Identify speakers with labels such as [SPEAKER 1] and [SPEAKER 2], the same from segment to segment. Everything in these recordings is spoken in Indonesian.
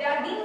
[SPEAKER 1] Daging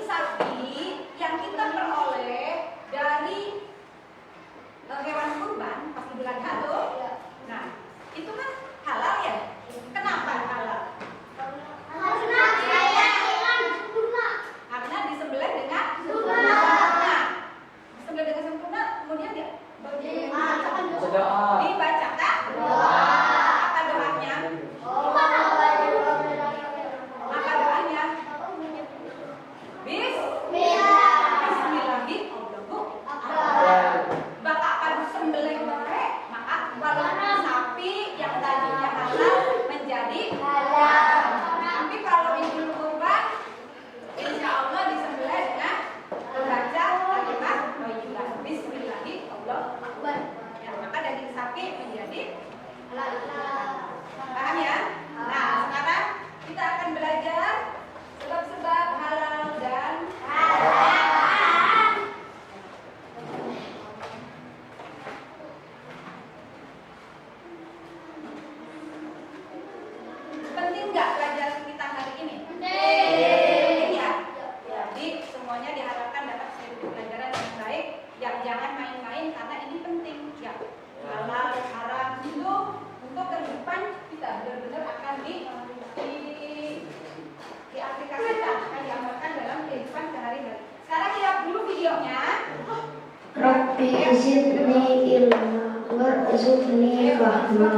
[SPEAKER 1] zidni ilma warzuqni fahma.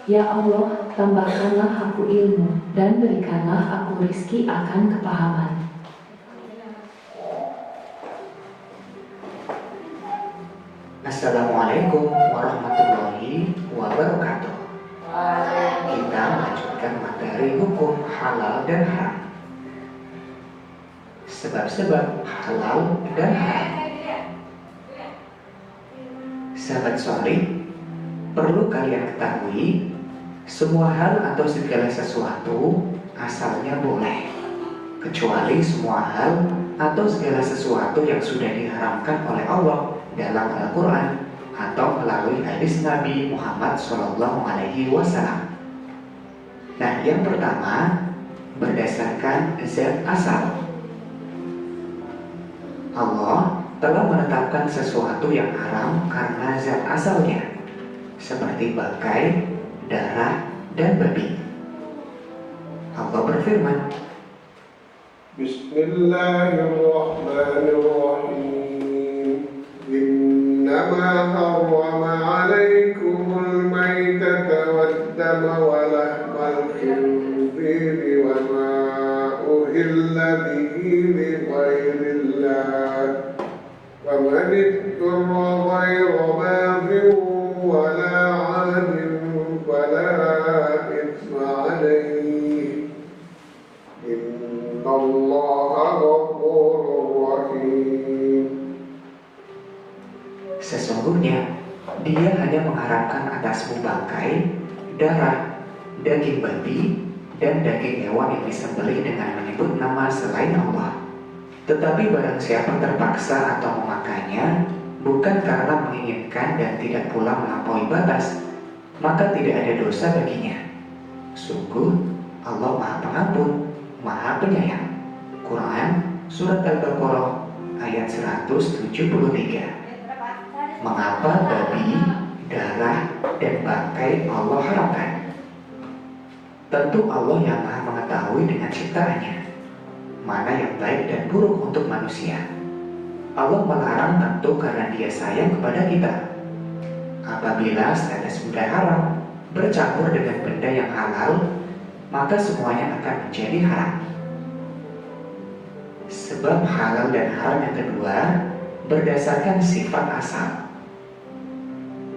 [SPEAKER 2] Ya Allah, tambahkanlah aku ilmu dan berikanlah aku rizki akan kepahaman.
[SPEAKER 3] Assalamualaikum warahmatullahi wabarakatuh. Kita melanjutkan materi hukum halal dan haram. Sebab-sebab halal dan haram. Sahabat Sholi, perlu kalian ketahui, semua hal atau segala sesuatu asalnya boleh, kecuali semua hal atau segala sesuatu yang sudah diharamkan oleh Allah dalam Al-Quran atau melalui hadis Nabi Muhammad SAW. Nah, yang pertama, berdasarkan zat asal. Allah telah menetapkan sesuatu yang haram karena zat asalnya, seperti bangkai, darah, dan babi. Allah berfirman,
[SPEAKER 4] Bismillahirrahmanirrahim. Innama harrama alaikumul maitata waddama wa lahmal khinziri wa ma uhilla bihi li ghairillah. Faman ittara ghayra baghin wa la 'adin fala ithma 'alayhi. Innallaha ghafurur rahim.
[SPEAKER 3] sesungguhnya Dia hanya mengharamkan atasmu bangkai, darah, daging babi, dan daging hewan yang disembelih dengan menyebut nama selain Allah. Tetapi barang siapa terpaksa atau memakannya bukan karena menginginkan dan tidak pula melampaui batas, maka tidak ada dosa baginya. Sungguh Allah Maha Pengampun, Maha Penyayang. Quran Surat Al-Baqarah ayat 173. Mengapa babi, darah, dan bangkai Allah haramkan? Tentu Allah yang Maha mengetahui dengan ciptaannya mana yang baik dan buruk untuk manusia. Allah melarang tentu karena Dia sayang kepada kita. Apabila status benda haram bercampur dengan benda yang halal, maka semuanya akan menjadi haram. Sebab halal dan haram yang kedua berdasarkan sifat asal.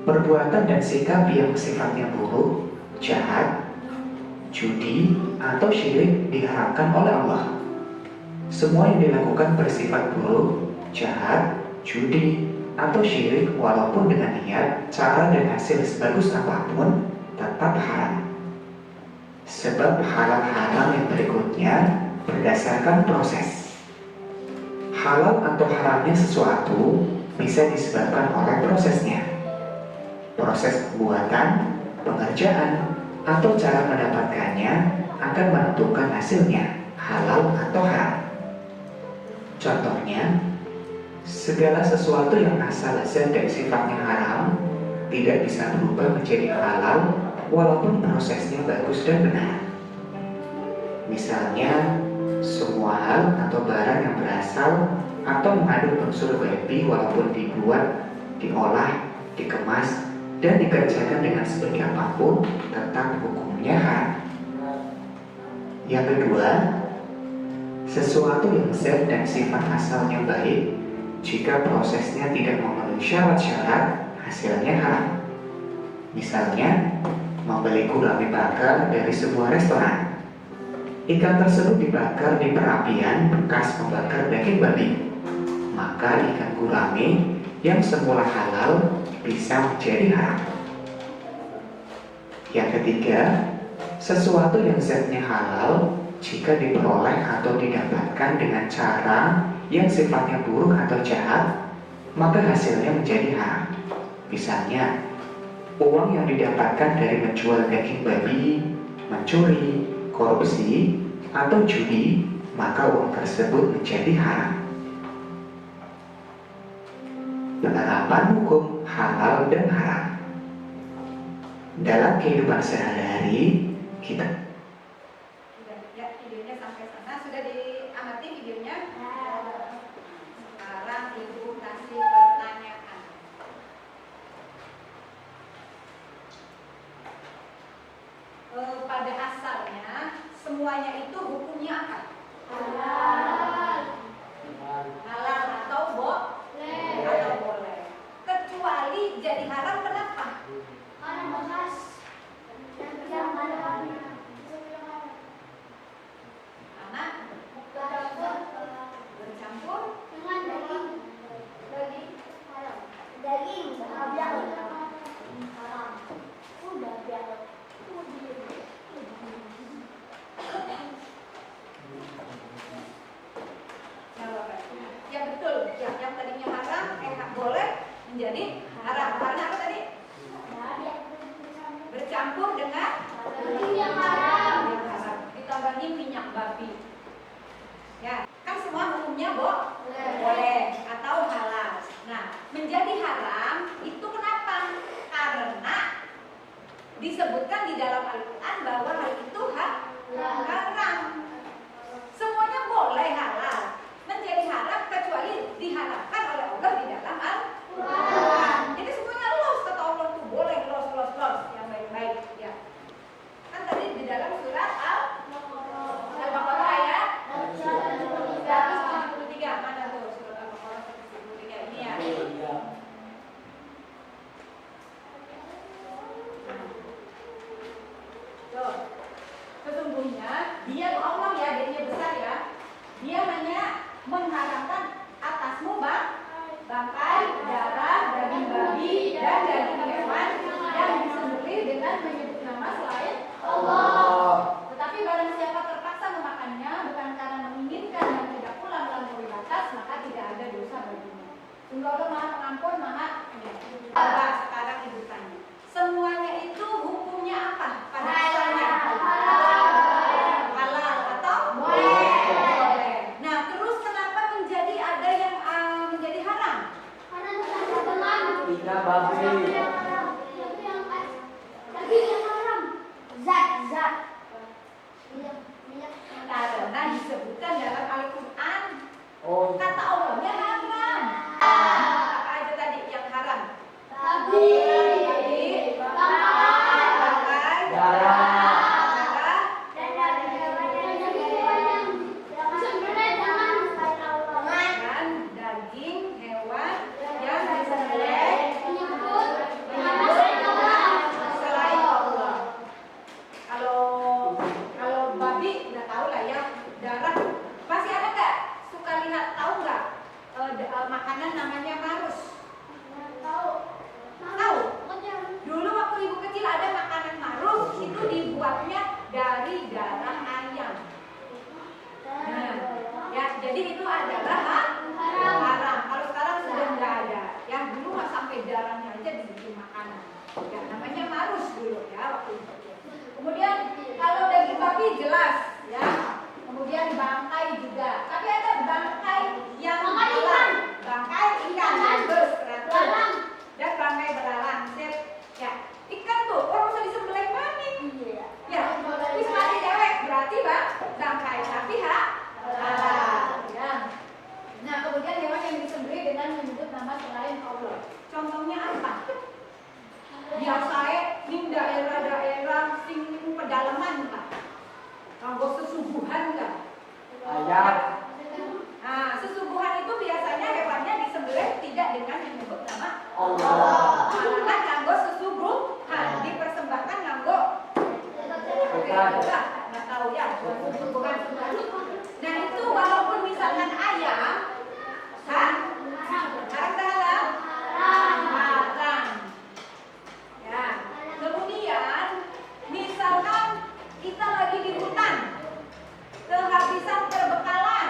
[SPEAKER 3] Perbuatan dan sikap yang sifatnya buruk, jahat, judi, atau syirik diharamkan oleh Allah. Semua yang dilakukan bersifat buruk, jahat, judi, atau syirik walaupun dengan niat, cara, dan hasil sebagus apapun tetap haram. Sebab halal haram yang berikutnya berdasarkan proses. Halal atau haramnya sesuatu bisa disebabkan oleh prosesnya. Proses pembuatan, pengerjaan, atau cara mendapatkannya akan menentukan hasilnya, halal atau haram. Contohnya, segala sesuatu yang asal zat dan sifatnya haram tidak bisa berubah menjadi halal walaupun prosesnya bagus dan benar. Misalnya, semua hal atau barang yang berasal atau mengandung unsur babi walaupun dibuat, diolah, dikemas, dan dikerjakan dengan sebaik apapun tetap hukumnya haram. Yang kedua, sesuatu yang zat dan sifat asalnya baik, jika prosesnya tidak memenuhi syarat-syarat, hasilnya haram. Misalnya, membeli gurame bakar dari sebuah restoran. Ikan tersebut dibakar di perapian bekas membakar daging babi. Maka ikan gurame yang semula halal bisa menjadi haram. Yang ketiga, sesuatu yang zatnya halal jika diperoleh atau didapatkan dengan cara yang sifatnya buruk atau jahat, maka hasilnya menjadi haram. Misalnya, uang yang didapatkan dari menjual daging babi, mencuri, korupsi, atau judi, maka uang tersebut menjadi haram. Penerapan hukum halal dan haram dalam kehidupan sehari-hari kita.
[SPEAKER 5] Videonya sampai sana sudah diamati videonya. Sekarang ibu kasih pertanyaan. semuanya itu hukumnya apa? Halal atau boleh. Kecuali jadi haram kenapa? Karena bercampur ya betul ya, yang tadinya haram boleh menjadi haram karena apa tadi? Bercampur dengan yang haram. Ditambahi minyak babi. Ya, kan semua hukumnya boleh atau halal. Nah, menjadi haram itu kenapa? Karena disebutkan di dalam Al-Quran bahwa hal itu haram. Semuanya boleh halal. Menjadi haram kecuali diharapkan oleh Allah di dalam Al-Quran. Jadi semuanya los, kata Allah itu boleh los yang baik-baik ya. Kan tadi di dalam surat Al-Baqarah ayat 173. Mana tuh surat Al-Baqarah 173 ini ya. Tuh. Sesungguhnya dia tuh Allah ya, dia besar ya. Dia hanya mengharamkan atasmu bangkai, darah, daging babi dan daging hewan yang disembelih dengan menyebut nama selain Allah. Tetapi barang siapa terpaksa memakannya bukan karena menginginkan dan tidak pula melampaui batas, maka tidak ada dosa baginya. Sungguh Allah Maha Pengampun, Maha Penyayang. Sekarang ibu tanya, semuanya itu hukumnya apa pada asalnya? Halal atau boleh. Nah, terus kenapa menjadi ada yang menjadi haram?
[SPEAKER 6] Tiga babi.
[SPEAKER 5] Karena disebutkan dalam Al-Quran.
[SPEAKER 6] Oh.
[SPEAKER 5] Kata Allahnya haram. Apa aja tadi yang haram? Bangkai, darah, dan daging hewan yang disembelih selain Allah. Kalau babi udah tahu lah ya, darah. Masih ada nggak suka lihat, tahu nggak makanan namanya marus? Tahu? Dulu waktu ibu kecil ada makanan marus, itu dibuatnya dari darah ayam. Nah, ya jadi itu adalah haram. Kalau sekarang sudah nggak ada. Yang dulu mah sampai darahnya aja dibikin makanan. Ya, namanya marus dulu ya waktu itu. Kemudian kalau daging babi jelas ya. Kemudian bangkai juga. Tapi ada bangkai yang bangkai ikan terus dan bangkai belalang. Ya, ikan tuh orang bisa disembelih maning. Ya, bisa mati dewek berarti bangkai tapi halal. Ya. Nah, kemudian hewan yang disembelih dengan menyebut nama selain Allah. Contohnya apa? Biasanya di daerah-daerah sing pedalaman Pak. Kanggo sesuguhan enggak?
[SPEAKER 6] Ayam.
[SPEAKER 5] Nah, sesuguhan itu biasanya hewannya disembelih tidak dengan menyebut nama
[SPEAKER 6] Allah.
[SPEAKER 5] Malahan kanggo sesuguhan dipersembahkan kanggo nggak tahu ya sesuguhan. Nah itu walaupun misalkan ayam, haram. Ya, kemudian misalkan kita lagi di hutan, kehabisan perbekalan,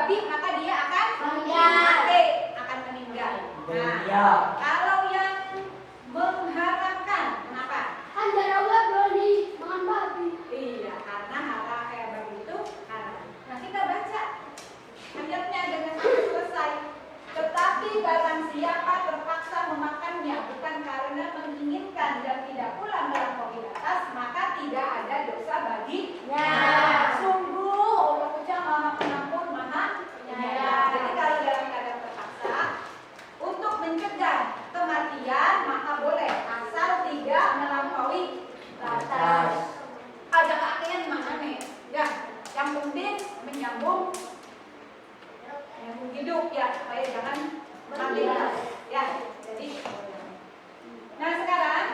[SPEAKER 5] babi, maka dia akan akan meninggal.
[SPEAKER 6] Iya.
[SPEAKER 5] Kalau yang mengharamkan, kenapa? Iya, karena hara kayak begitu haram. Nah, kita baca ayatnya dengan selesai. Tetapi barang siapa terpaksa memakannya bukan karena menginginkan dan tidak pula melampaui batas, maka tidak ada dosa baginya. Sungguh Allah Puja Maha Pengampun, Maha Penyayang. Jadi kalau dalam keadaan terpaksa untuk mencegah kematian maka boleh, asal tidak melampaui batas. Ada keahlian mana nih? Ya, yang penting menyambung hidup ya, supaya jangan mati. Ya, jadi. Nah sekarang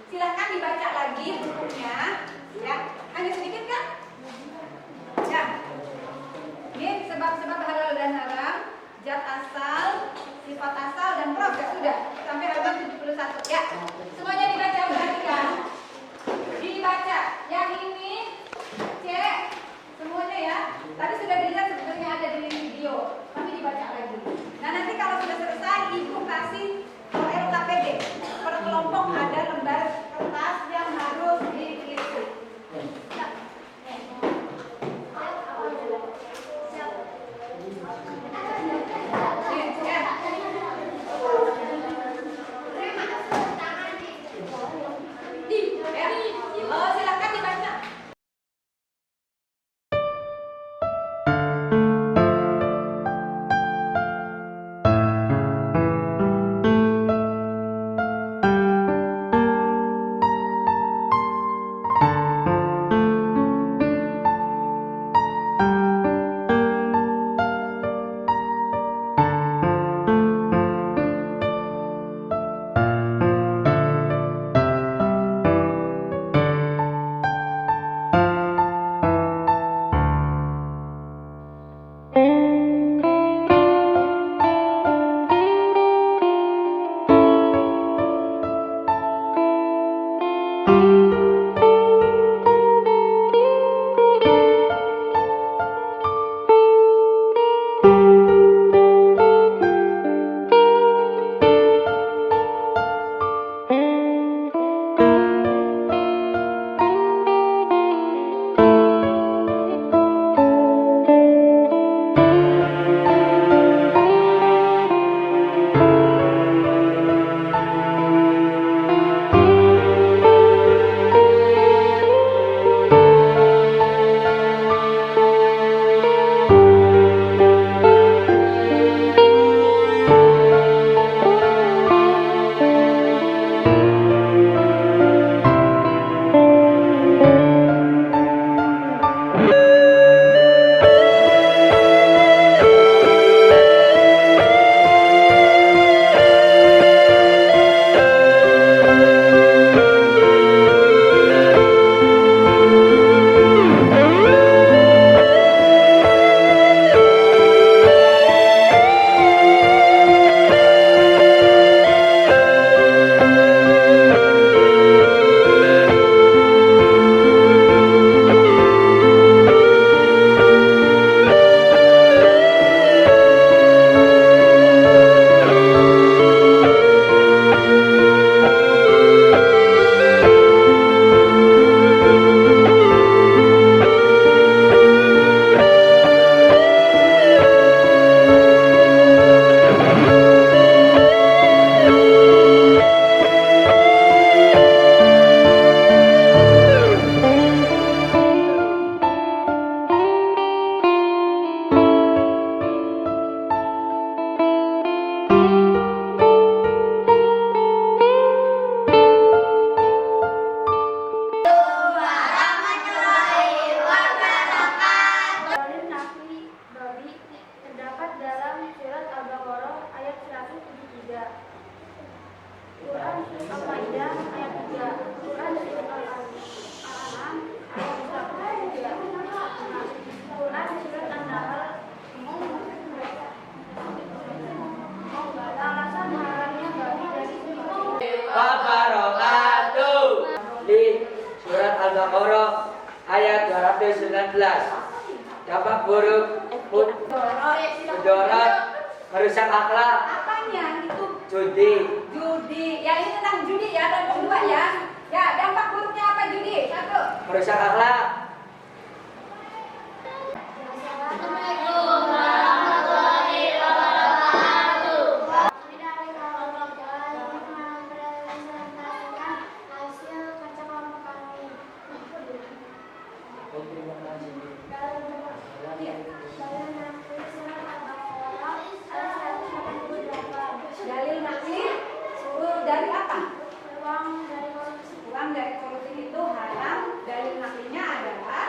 [SPEAKER 5] silahkan dibaca lagi bukunya. Ya, hanya sedikit kan? Ya. Ini sebab-sebab halal dan haram, zat asal, sifat asal dan proses sudah sampai halaman 71. Ya, semuanya dibaca, perhatikan. Dibaca. Yang ini cek semuanya ya. Tadi sudah dilihat sebetulnya ada di video. Kami dibaca lagi. Nah nanti kalau sudah selesai ibu kasih LKPD. Per kelompok ada lembar kertas yang harus diisi. Nah, silakan dibaca.
[SPEAKER 6] Al-Baqarah ayat 219. Dampak buruk Mudarat, merusak akhlak,
[SPEAKER 5] Apanya itu?
[SPEAKER 6] judi,
[SPEAKER 5] Judi. Ya ini tentang judi ya, ada dua ya. Ya, dampak buruknya apa judi? Satu.
[SPEAKER 6] merusak akhlak.
[SPEAKER 5] Dalil nakli dari apa? Uang dari korupsi itu haram. Dalil naklinya adalah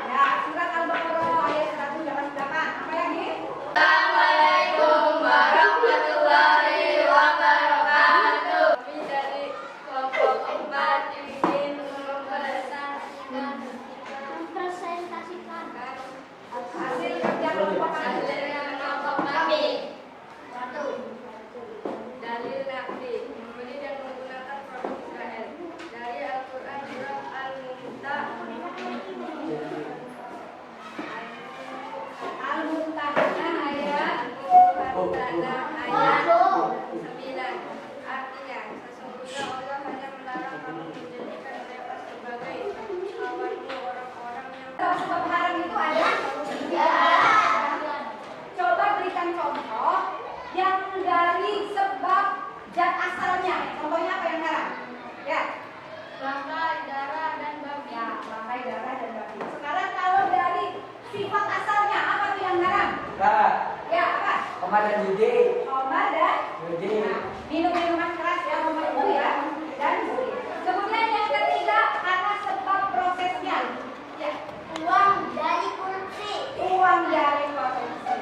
[SPEAKER 5] ya surat Al-Baqarah ayat 188. Apa yang ini?
[SPEAKER 7] Assalamualaikum warahmatullahi wabarakatuh. Kami dari kelompok 4 ingin mempresentasikan
[SPEAKER 5] Hasil kerja kelompok kami.
[SPEAKER 7] kelompok kami. 1. Dalil nakli membeli dan menggunakan produk Israel dari Al-Quran surat
[SPEAKER 5] Al-Mumtahanah ayat
[SPEAKER 7] 9. Artinya, sesungguhnya Allah hanya melarang kamu menjadikan mereka sebagai kawanmu orang-orang yang
[SPEAKER 5] sebab haram itu ada tiga. Coba berikan contoh yang dari sebab zat asalnya. Contohnya apa yang haram? Ya,
[SPEAKER 7] bangkai, darah, dan babi.
[SPEAKER 5] ya bangkai, darah dan babi. Sekarang kalau dari sifat asalnya apa tuh yang haram?
[SPEAKER 6] Kak,
[SPEAKER 5] Ya apa?
[SPEAKER 6] koma dan judi,
[SPEAKER 5] Khamar dan
[SPEAKER 6] judi,
[SPEAKER 5] minum-minuman keras ya, khamar itu ya, dan judi. Kemudian yang ketiga karena sebab prosesnya. Ya,
[SPEAKER 1] Uang dari korupsi.
[SPEAKER 5] uang dari korupsi.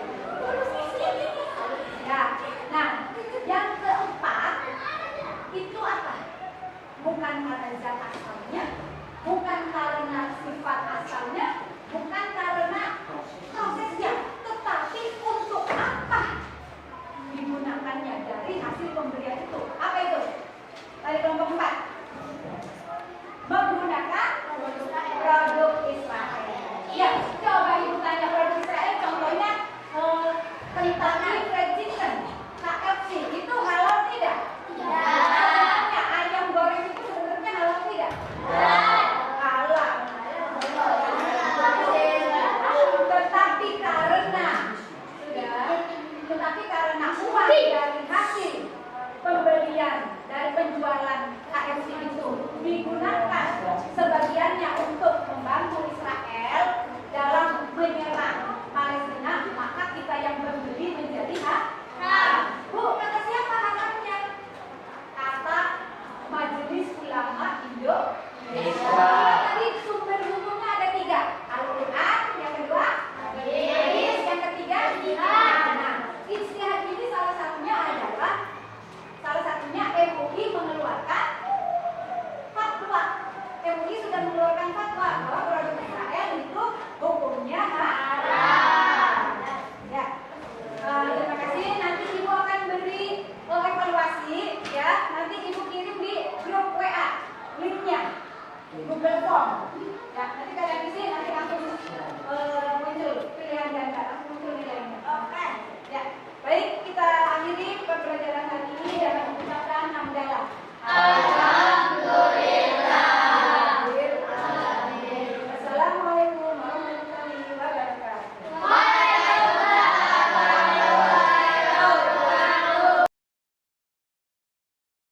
[SPEAKER 5] Ya, nah yang keempat itu apa? Bukan karena zat asalnya, bukan karena sifat asalnya, bukan karena prosesnya, tetapi untuk apa digunakannya dari hasil pembelian itu? Apa itu? Dari kelompok 4 menggunakan produk Israel. Ya, coba ibu tanya produk Israel, contohnya Kentucky Fried Chicken, KFC, itu halal tidak? Tidak. Ayam goreng itu sebenarnya halal tidak? Halal. Tetapi karena uang dari hasil pembelian dari penjualan KFC itu digunakan sebagiannya untuk membantu Israel dalam menyerang Palestina, maka kita yang membeli menjadi haram. Bu, kata siapa haramnya? Kata Majelis Ulama Indonesia. Tadi sumber hukumnya ada 3. Al-Quran, yang kedua hadis, yang ketiga ijtihad. Nah, ijtihad ini salah satunya MUI mengeluarkan fatwa. MUI sudah mengeluarkan fatwa bahwa produk Israel itu hukumnya haram. Ya. Terima kasih. Nanti ibu akan beri evaluasi ya. Nanti ibu kirim di grup WA linknya Google Form.